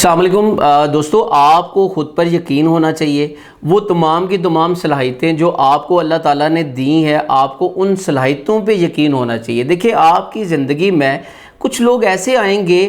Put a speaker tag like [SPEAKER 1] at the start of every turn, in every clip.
[SPEAKER 1] السلام علیکم دوستو، آپ کو خود پر یقین ہونا چاہیے۔ وہ تمام کی تمام صلاحیتیں جو آپ کو اللہ تعالیٰ نے دی ہیں، آپ کو ان صلاحیتوں پہ یقین ہونا چاہیے۔ دیکھیں، آپ کی زندگی میں کچھ لوگ ایسے آئیں گے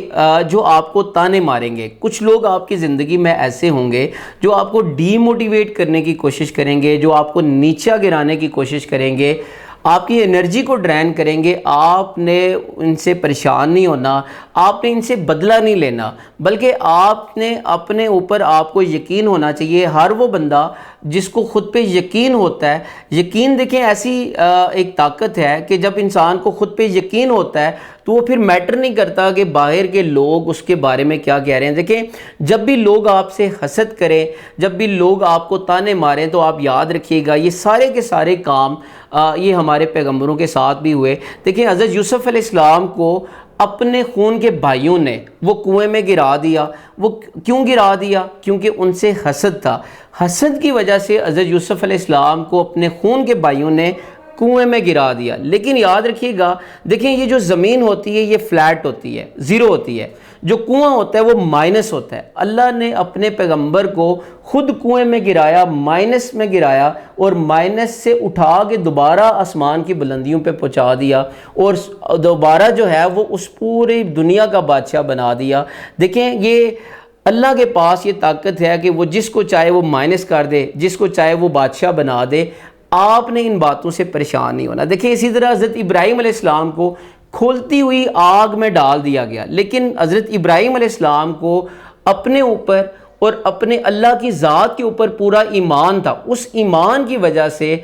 [SPEAKER 1] جو آپ کو تانے ماریں گے، کچھ لوگ آپ کی زندگی میں ایسے ہوں گے جو آپ کو ڈی موٹیویٹ کرنے کی کوشش کریں گے، جو آپ کو نیچا گرانے کی کوشش کریں گے، آپ کی انرجی کو ڈرین کریں گے۔ آپ نے ان سے پریشان نہیں ہونا، آپ نے ان سے بدلہ نہیں لینا، بلکہ آپ نے اپنے اوپر آپ کو یقین ہونا چاہیے۔ ہر وہ بندہ جس کو خود پہ یقین ہوتا ہے، یقین دیکھیں ایسی ایک طاقت ہے کہ جب انسان کو خود پہ یقین ہوتا ہے تو وہ پھر میٹر نہیں کرتا کہ باہر کے لوگ اس کے بارے میں کیا کہہ رہے ہیں۔ دیکھیں، جب بھی لوگ آپ سے حسد کریں، جب بھی لوگ آپ کو تانے ماریں، تو آپ یاد رکھیے گا یہ سارے کے سارے کام یہ ہمارے پیغمبروں کے ساتھ بھی ہوئے۔ دیکھیں، حضرت یوسف علیہ السلام کو اپنے خون کے بھائیوں نے وہ کنویں میں گرا دیا۔ وہ کیوں گرا دیا؟ کیونکہ ان سے حسد تھا۔ حسد کی وجہ سے حضرت یوسف علیہ السلام کو اپنے خون کے بھائیوں نے کنویں میں گرا دیا۔ لیکن یاد رکھیے گا، دیکھیں یہ جو زمین ہوتی ہے یہ فلیٹ ہوتی ہے، زیرو ہوتی ہے۔ جو کنواں ہوتا ہے وہ مائنس ہوتا ہے۔ اللہ نے اپنے پیغمبر کو خود کنویں میں گرایا، مائنس میں گرایا، اور مائنس سے اٹھا کے دوبارہ آسمان کی بلندیوں پہ پہنچا دیا، اور دوبارہ جو ہے وہ اس پوری دنیا کا بادشاہ بنا دیا۔ دیکھیں، یہ اللہ کے پاس یہ طاقت ہے کہ وہ جس کو چاہے وہ مائنس کر دے، جس کو چاہے وہ بادشاہ بنا دے۔ آپ نے ان باتوں سے پریشان نہیں ہونا۔ دیکھیں، اسی طرح حضرت ابراہیم علیہ السلام کو کھولتی ہوئی آگ میں ڈال دیا گیا، لیکن حضرت ابراہیم علیہ السلام کو اپنے اوپر اور اپنے اللہ کی ذات کے اوپر پورا ایمان تھا۔ اس ایمان کی وجہ سے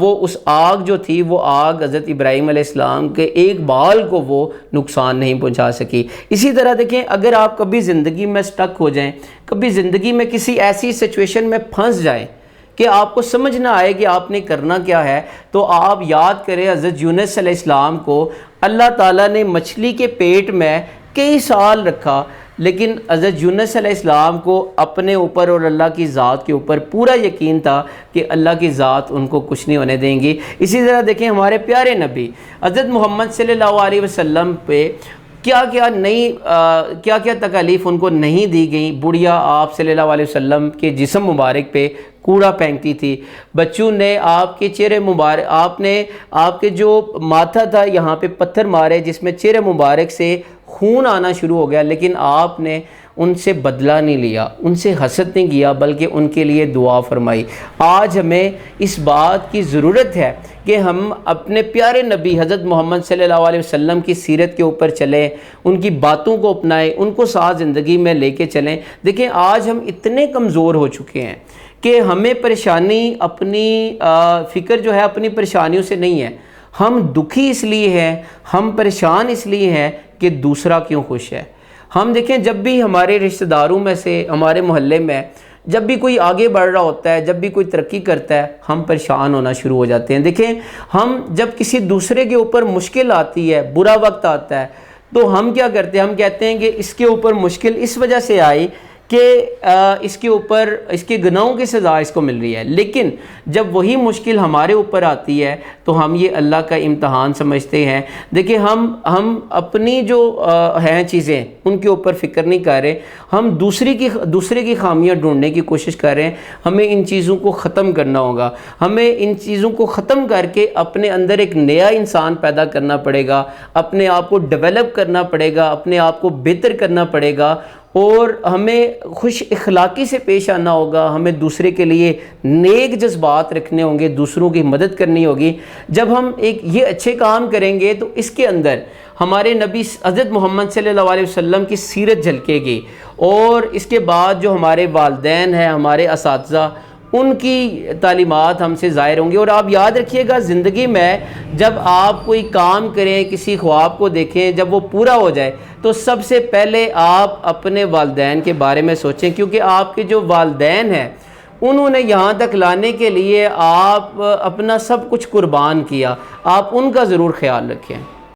[SPEAKER 1] وہ اس آگ جو تھی، وہ آگ حضرت ابراہیم علیہ السلام کے ایک بال کو وہ نقصان نہیں پہنچا سکی۔ اسی طرح دیکھیں، اگر آپ کبھی زندگی میں سٹک ہو جائیں، کبھی زندگی میں کسی ایسی سچویشن میں پھنس جائیں کہ آپ کو سمجھ نہ آئے کہ آپ نے کرنا کیا ہے، تو آپ یاد کریں حضرت یونس علیہ السلام کو اللہ تعالیٰ نے مچھلی کے پیٹ میں کئی سال رکھا، لیکن حضرت یونس علیہ السلام کو اپنے اوپر اور اللہ کی ذات کے اوپر پورا یقین تھا کہ اللہ کی ذات ان کو کچھ نہیں ہونے دیں گی۔ اسی طرح دیکھیں، ہمارے پیارے نبی حضرت محمد صلی اللہ علیہ وسلم پہ کیا کیا تکالیف ان کو نہیں دی گئیں۔ بڑھیا آپ صلی اللہ علیہ وسلم کے جسم مبارک پہ کوڑا پھینکتی تھی، بچوں نے آپ کے چہرے مبارک، آپ کے جو ماتھا تھا یہاں پہ پتھر مارے جس میں چہرے مبارک سے خون آنا شروع ہو گیا، لیکن آپ نے ان سے بدلہ نہیں لیا، ان سے حسد نہیں کیا، بلکہ ان کے لیے دعا فرمائی۔ آج ہمیں اس بات کی ضرورت ہے کہ ہم اپنے پیارے نبی حضرت محمد صلی اللہ علیہ وسلم کی سیرت کے اوپر چلیں، ان کی باتوں کو اپنائیں، ان کو ساتھ زندگی میں لے کے چلیں۔ دیکھیں، آج ہم اتنے کمزور ہو چکے ہیں کہ ہمیں پریشانی، اپنی فکر جو ہے اپنی پریشانیوں سے نہیں ہے۔ ہم دکھی اس لیے ہیں، ہم پریشان اس لیے ہیں کہ دوسرا کیوں خوش ہے۔ ہم دیکھیں، جب بھی ہمارے رشتہ داروں میں سے، ہمارے محلے میں جب بھی کوئی آگے بڑھ رہا ہوتا ہے، جب بھی کوئی ترقی کرتا ہے، ہم پریشان ہونا شروع ہو جاتے ہیں۔ دیکھیں، ہم جب کسی دوسرے کے اوپر مشکل آتی ہے، برا وقت آتا ہے، تو ہم کیا کرتے ہیں؟ ہم کہتے ہیں کہ اس کے اوپر مشکل اس وجہ سے آئی کہ اس کے اوپر اس کے گناہوں کی سزا اس کو مل رہی ہے۔ لیکن جب وہی مشکل ہمارے اوپر آتی ہے تو ہم یہ اللہ کا امتحان سمجھتے ہیں۔ دیکھیں، ہم اپنی جو ہیں چیزیں ان کے اوپر فکر نہیں کر رہے، ہم دوسرے کی خامیاں ڈھونڈنے کی کوشش کر رہے ہیں۔ ہمیں ان چیزوں کو ختم کرنا ہوگا، ہمیں ان چیزوں کو ختم کر کے اپنے اندر ایک نیا انسان پیدا کرنا پڑے گا، اپنے آپ کو ڈیولپ کرنا پڑے گا، اپنے آپ کو بہتر کرنا پڑے گا، اور ہمیں خوش اخلاقی سے پیش آنا ہوگا۔ ہمیں دوسرے کے لیے نیک جذبات رکھنے ہوں گے، دوسروں کی مدد کرنی ہوگی۔ جب ہم یہ اچھے کام کریں گے تو اس کے اندر ہمارے نبی حضرت محمد صلی اللہ علیہ وسلم کی سیرت جھلکے گی، اور اس کے بعد جو ہمارے والدین ہیں، ہمارے اساتذہ، ان کی تعلیمات ہم سے ظاہر ہوں گی۔ اور آپ یاد رکھیے گا، زندگی میں جب آپ کوئی کام کریں، کسی خواب کو دیکھیں، جب وہ پورا ہو جائے تو سب سے پہلے آپ اپنے والدین کے بارے میں سوچیں، کیونکہ آپ کے جو والدین ہیں انہوں نے یہاں تک لانے کے لیے آپ اپنا سب کچھ قربان کیا۔ آپ ان کا ضرور خیال رکھیں۔